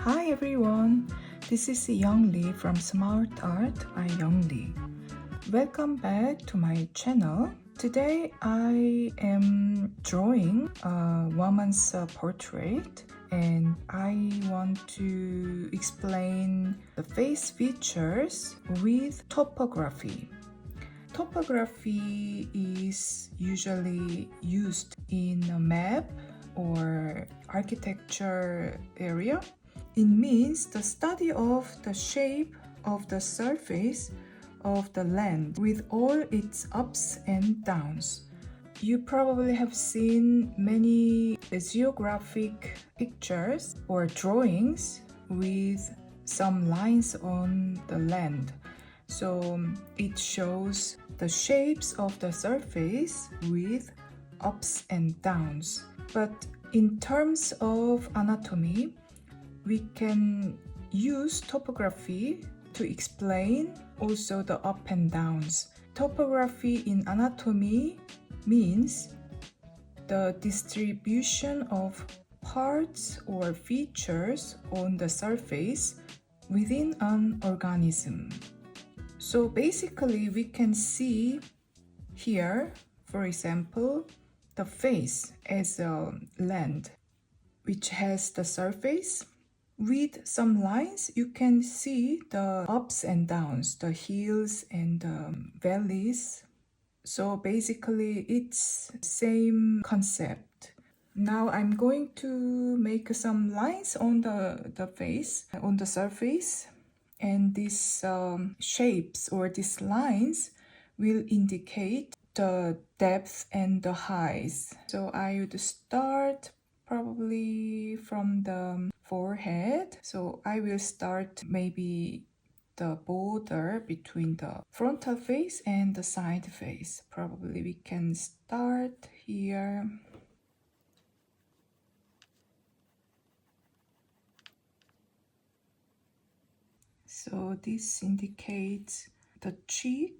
Hi everyone, this is Young Lee from Smart Art by Young Lee. Welcome back to my channel. Today I am drawing a woman's portrait and I want to explain the face features with topography. Topography is usually used in a map or architecture area. It means the study of the shape of the surface of the land with all its ups and downs. You probably have seen many geographic pictures or drawings with some lines on the land. So it shows the shapes of the surface with ups and downs. But in terms of anatomy, we can use topography to explain also the up and downs. Topography in anatomy means the distribution of parts or features on the surface within an organism. So basically we can see here, for example, the face as a land which has the surface. With some lines, you can see the ups and downs, the hills and the valleys. So basically, it's same concept. Now I'm going to make some lines on the face, on the surface. And these shapes or these lines will indicate the depth and the height. So I would start probably from the forehead. So I will start maybe the border between the frontal face and the side face. Probably we can start here. So this indicates the cheek.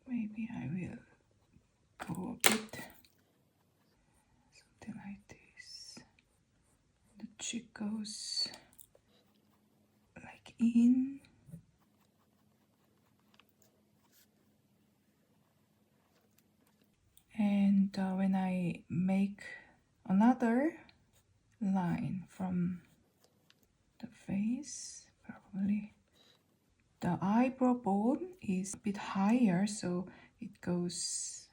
Maybe I will go a bit something like this. The cheek goes like in. And when I make another line from the face, probably the eyebrow bone is a bit higher, so it goes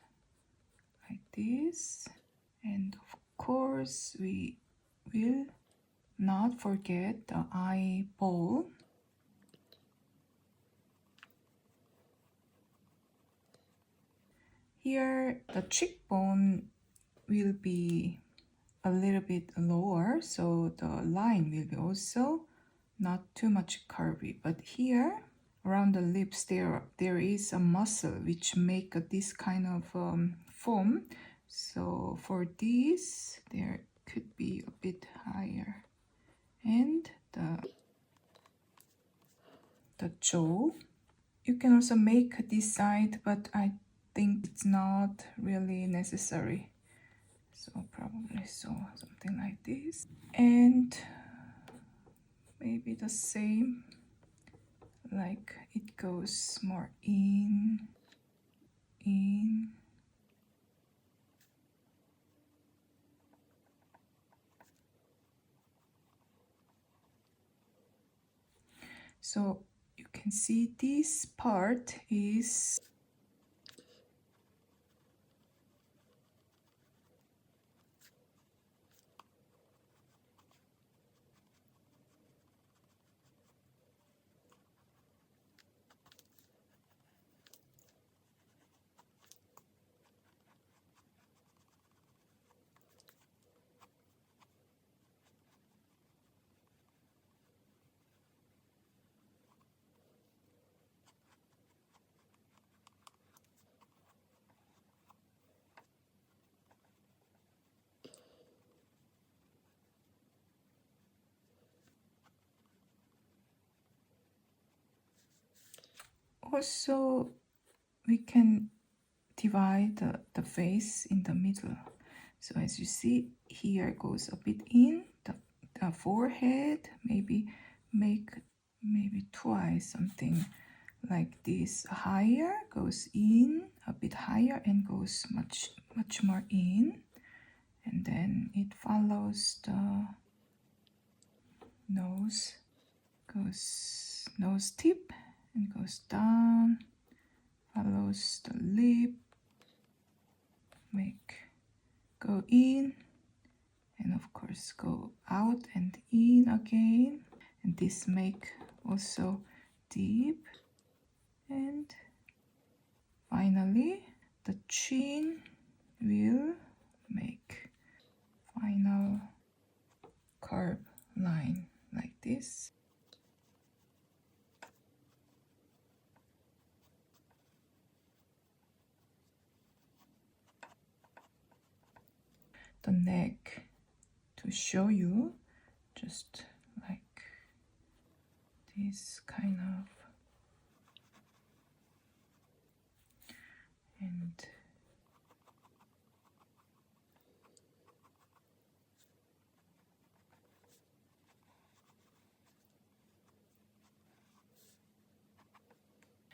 like this. And of course, we will not forget the eyeball. Here, the cheekbone will be a little bit lower, so the line will be also not too much curvy. But here, around the lips, there is a muscle which make this kind of form. So for this, there could be a bit higher. And the jaw, you can also make this side, but I think it's not really necessary. So probably something like this. And maybe the same, like it goes more in. So you can see this part is also we can divide the face in the middle. So as you see, here goes a bit in, the the forehead, maybe make maybe twice something like this. Higher, goes in a bit higher and goes much more in, and then it follows the nose, goes nose tip and goes down, follows the lip, make go in, and of course go out and in again, and this make also deep, and finally the chin will make final curve line like this. The neck, to show you, just like this kind of, and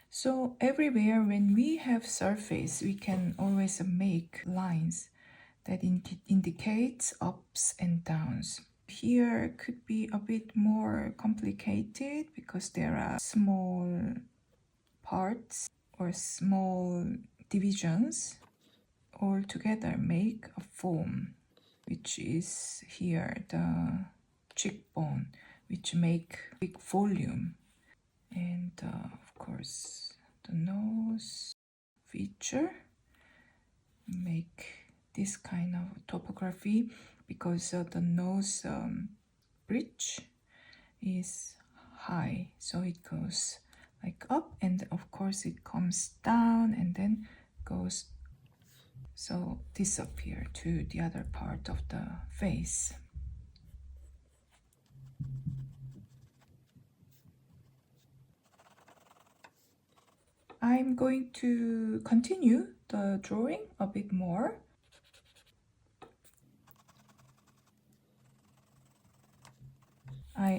so everywhere when we have surface, we can always make lines that indicates ups and downs. Here could be a bit more complicated because there are small parts or small divisions all together make a form, which is here the cheekbone, which make big volume, and of course the nose feature make this kind of topography because the nose bridge is high, so it goes like up, and of course it comes down and then goes, so disappear to the other part of the face. I'm going to continue the drawing a bit more.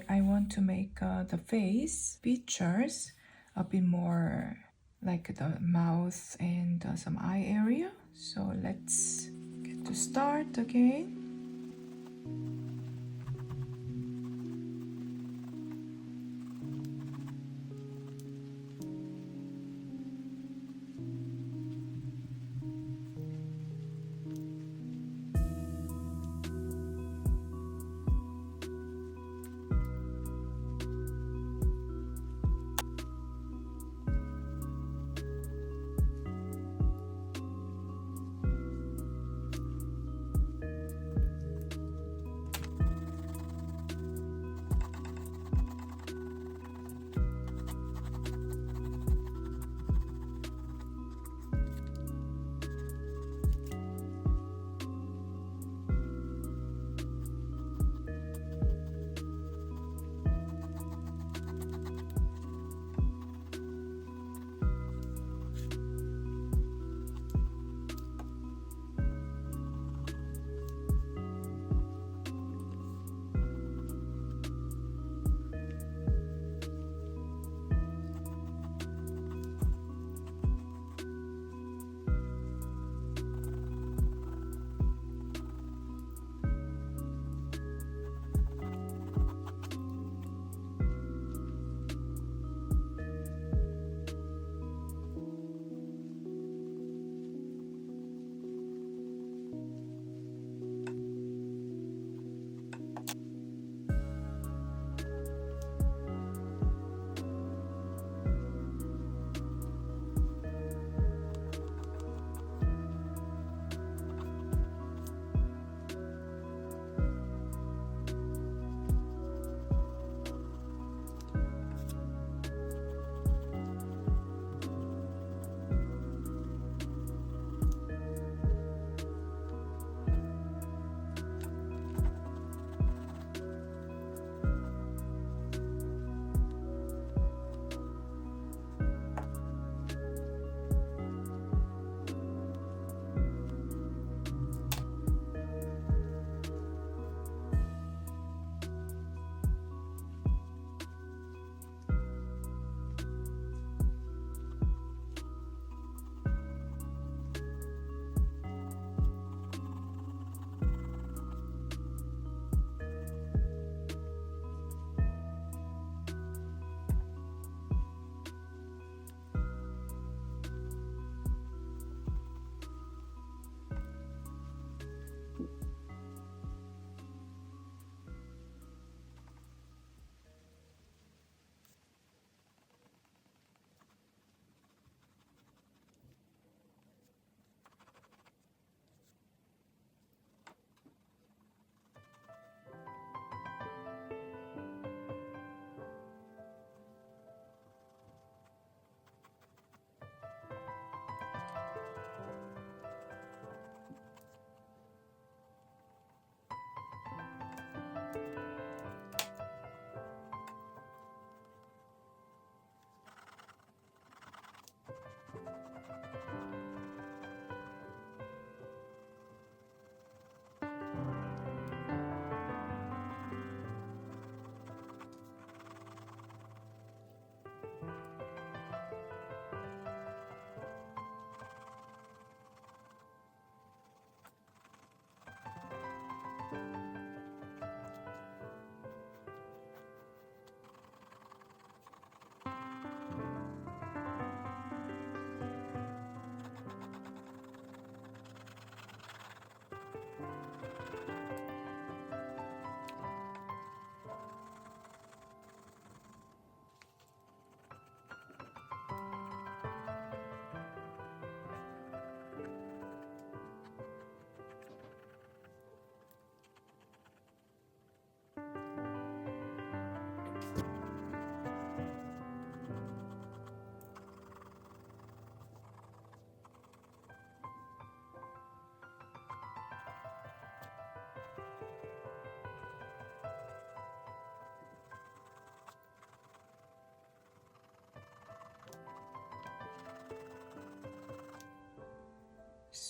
I want to make the face features a bit more like the mouth and some eye area. So let's get to start again.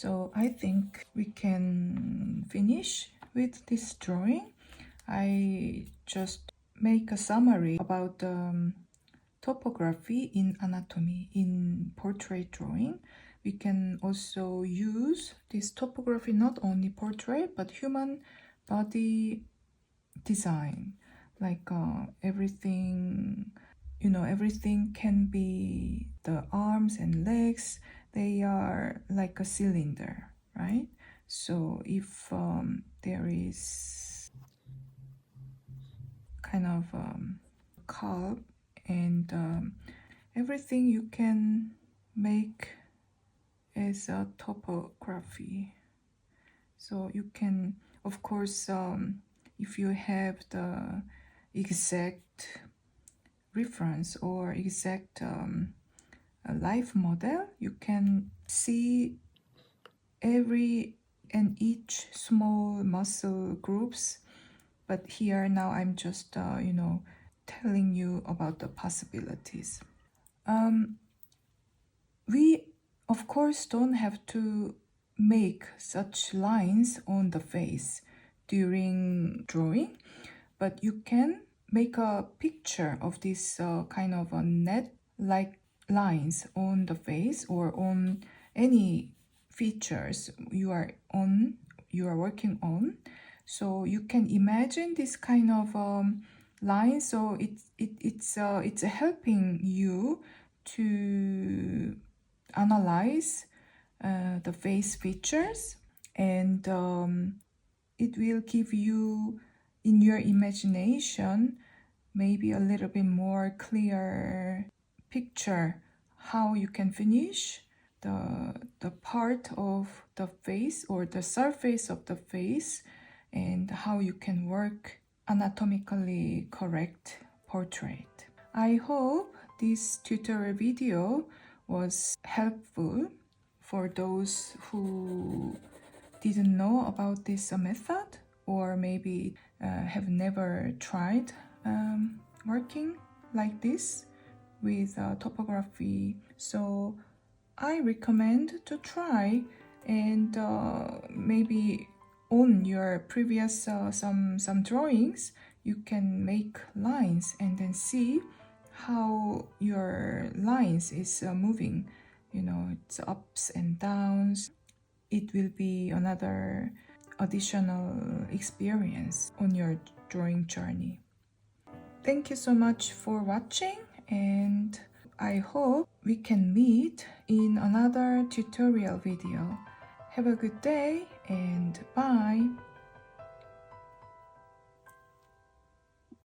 So I think we can finish with this drawing. I just make a summary about topography in anatomy in portrait drawing. We can also use this topography not only portrait but human body design, like everything, everything can be the arms and legs. They are like a cylinder, right? So if there is kind of curve and everything you can make as a topography. So you can, of course, if you have the exact reference or exact life model, you can see every and each small muscle groups. But here now I'm just, telling you about the possibilities. We, of course, don't have to make such lines on the face during drawing, but you can make a picture of this kind of a net like lines on the face or on any features you are working on. So you can imagine this kind of line. So it's helping you to analyze the face features, and it will give you in your imagination maybe a little bit more clear picture how you can finish the part of the face or the surface of the face, and how you can work anatomically correct portrait. I hope this tutorial video was helpful for those who didn't know about this method, or maybe have never tried working like this with topography. So I recommend to try, and maybe on your previous some drawings you can make lines and then see how your lines is moving, it's ups and downs. It will be another additional experience on your drawing journey. Thank you so much for watching, and I hope we can meet in another tutorial video. Have a good day and bye!